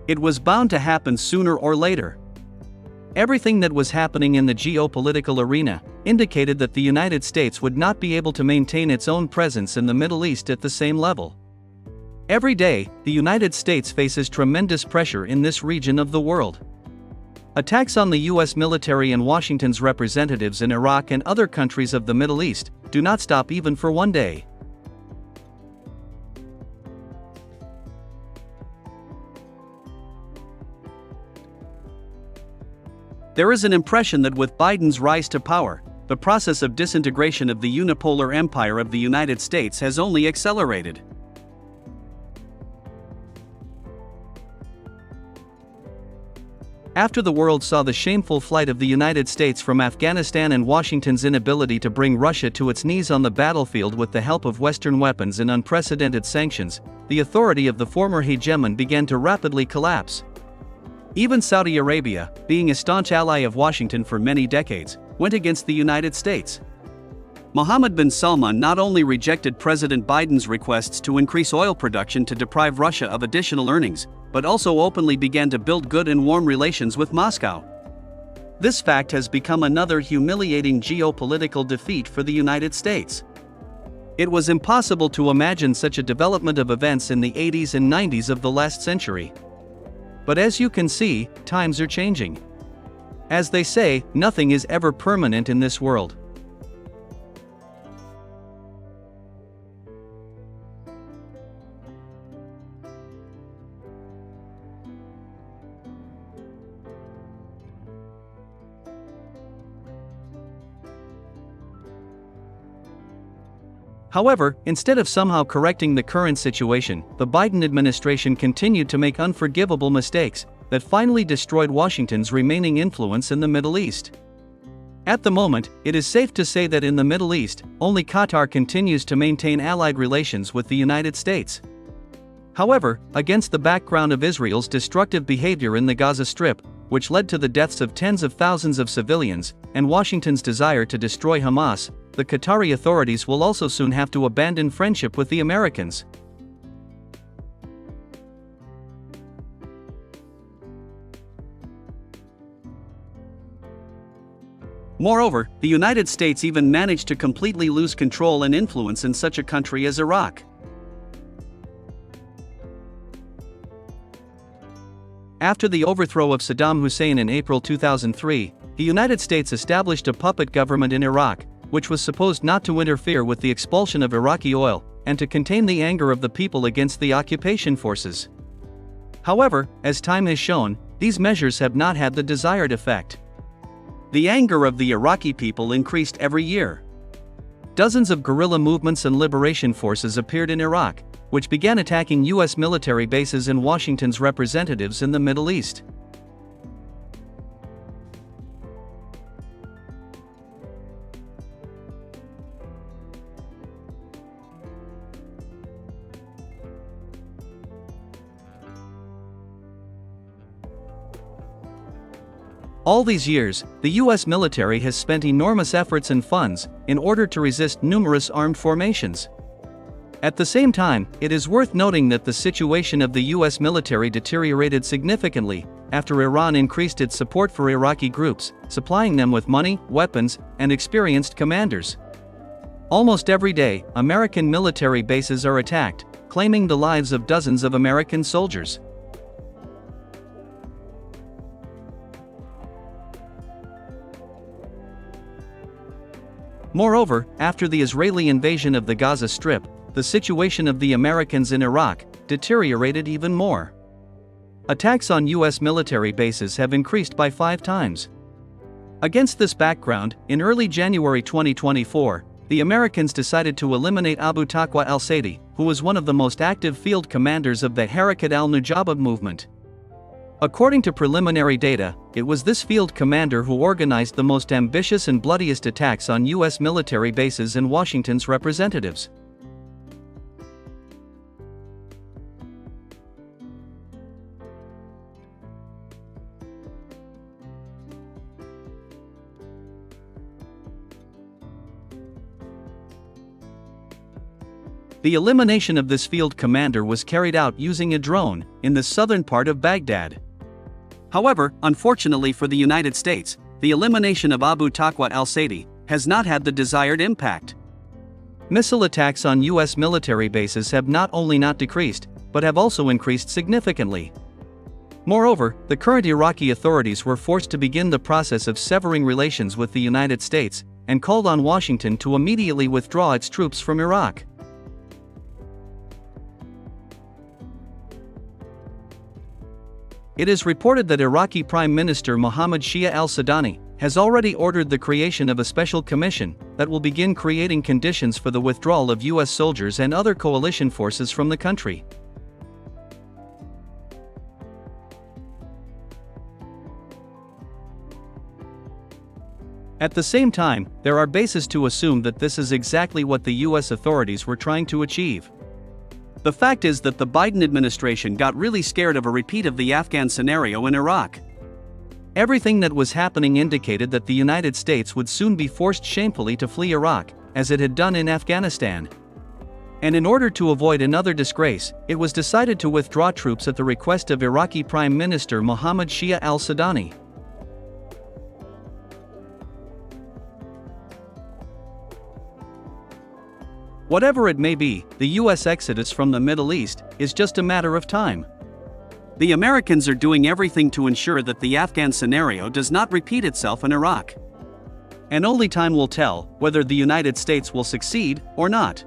It was bound to happen sooner or later. Everything that was happening in the geopolitical arena indicated that the United States would not be able to maintain its own presence in the Middle East at the same level. Every day, the United States faces tremendous pressure in this region of the world. Attacks on the US military and Washington's representatives in Iraq and other countries of the Middle East do not stop even for one day. There is an impression that with Biden's rise to power, the process of disintegration of the unipolar empire of the United States has only accelerated. After the world saw the shameful flight of the United States from Afghanistan and Washington's inability to bring Russia to its knees on the battlefield with the help of Western weapons and unprecedented sanctions, the authority of the former hegemon began to rapidly collapse. Even Saudi Arabia, being a staunch ally of Washington for many decades, went against the United States. Mohammed bin Salman not only rejected President Biden's requests to increase oil production to deprive Russia of additional earnings, but also openly began to build good and warm relations with Moscow. This fact has become another humiliating geopolitical defeat for the United States. It was impossible to imagine such a development of events in the 80s and 90s of the last century. But as you can see, times are changing. As they say, nothing is ever permanent in this world. However, instead of somehow correcting the current situation, the Biden administration continued to make unforgivable mistakes that finally destroyed Washington's remaining influence in the Middle East. At the moment, it is safe to say that in the Middle East, only Qatar continues to maintain allied relations with the United States. However, against the background of Israel's destructive behavior in the Gaza Strip, which led to the deaths of tens of thousands of civilians, and Washington's desire to destroy Hamas, the Qatari authorities will also soon have to abandon friendship with the Americans. Moreover, the United States even managed to completely lose control and influence in such a country as Iraq. After the overthrow of Saddam Hussein in April 2003, the United States established a puppet government in Iraq, which was supposed not to interfere with the expulsion of Iraqi oil, and to contain the anger of the people against the occupation forces. However, as time has shown, these measures have not had the desired effect. The anger of the Iraqi people increased every year. Dozens of guerrilla movements and liberation forces appeared in Iraq, which began attacking US military bases and Washington's representatives in the Middle East. All these years, the US military has spent enormous efforts and funds in order to resist numerous armed formations. At the same time, it is worth noting that the situation of the US military deteriorated significantly after Iran increased its support for Iraqi groups, supplying them with money, weapons, and experienced commanders. Almost every day, American military bases are attacked, claiming the lives of dozens of American soldiers. Moreover, after the Israeli invasion of the Gaza Strip, the situation of the Americans in Iraq deteriorated even more. Attacks on US military bases have increased by 5 times. Against this background, in early January 2024, the Americans decided to eliminate Abu Taqwa al-Saidi, who was one of the most active field commanders of the Harakat al-Nujaba movement. According to preliminary data, it was this field commander who organized the most ambitious and bloodiest attacks on US military bases and Washington's representatives. The elimination of this field commander was carried out using a drone in the southern part of Baghdad. However, unfortunately for the United States, the elimination of Abu Taqwa al-Saadi has not had the desired impact. Missile attacks on U.S. military bases have not only not decreased, but have also increased significantly. Moreover, the current Iraqi authorities were forced to begin the process of severing relations with the United States and called on Washington to immediately withdraw its troops from Iraq. It is reported that Iraqi Prime Minister Mohammed Shia al-Sudani has already ordered the creation of a special commission that will begin creating conditions for the withdrawal of U.S. soldiers and other coalition forces from the country. At the same time, there are bases to assume that this is exactly what the U.S. authorities were trying to achieve. The fact is that the Biden administration got really scared of a repeat of the Afghan scenario in Iraq. Everything that was happening indicated that the United States would soon be forced shamefully to flee Iraq, as it had done in Afghanistan. And in order to avoid another disgrace, it was decided to withdraw troops at the request of Iraqi Prime Minister Mohammed Shia al-Sudani. Whatever it may be, the U.S. exodus from the Middle East is just a matter of time. The Americans are doing everything to ensure that the Afghan scenario does not repeat itself in Iraq. And only time will tell whether the United States will succeed or not.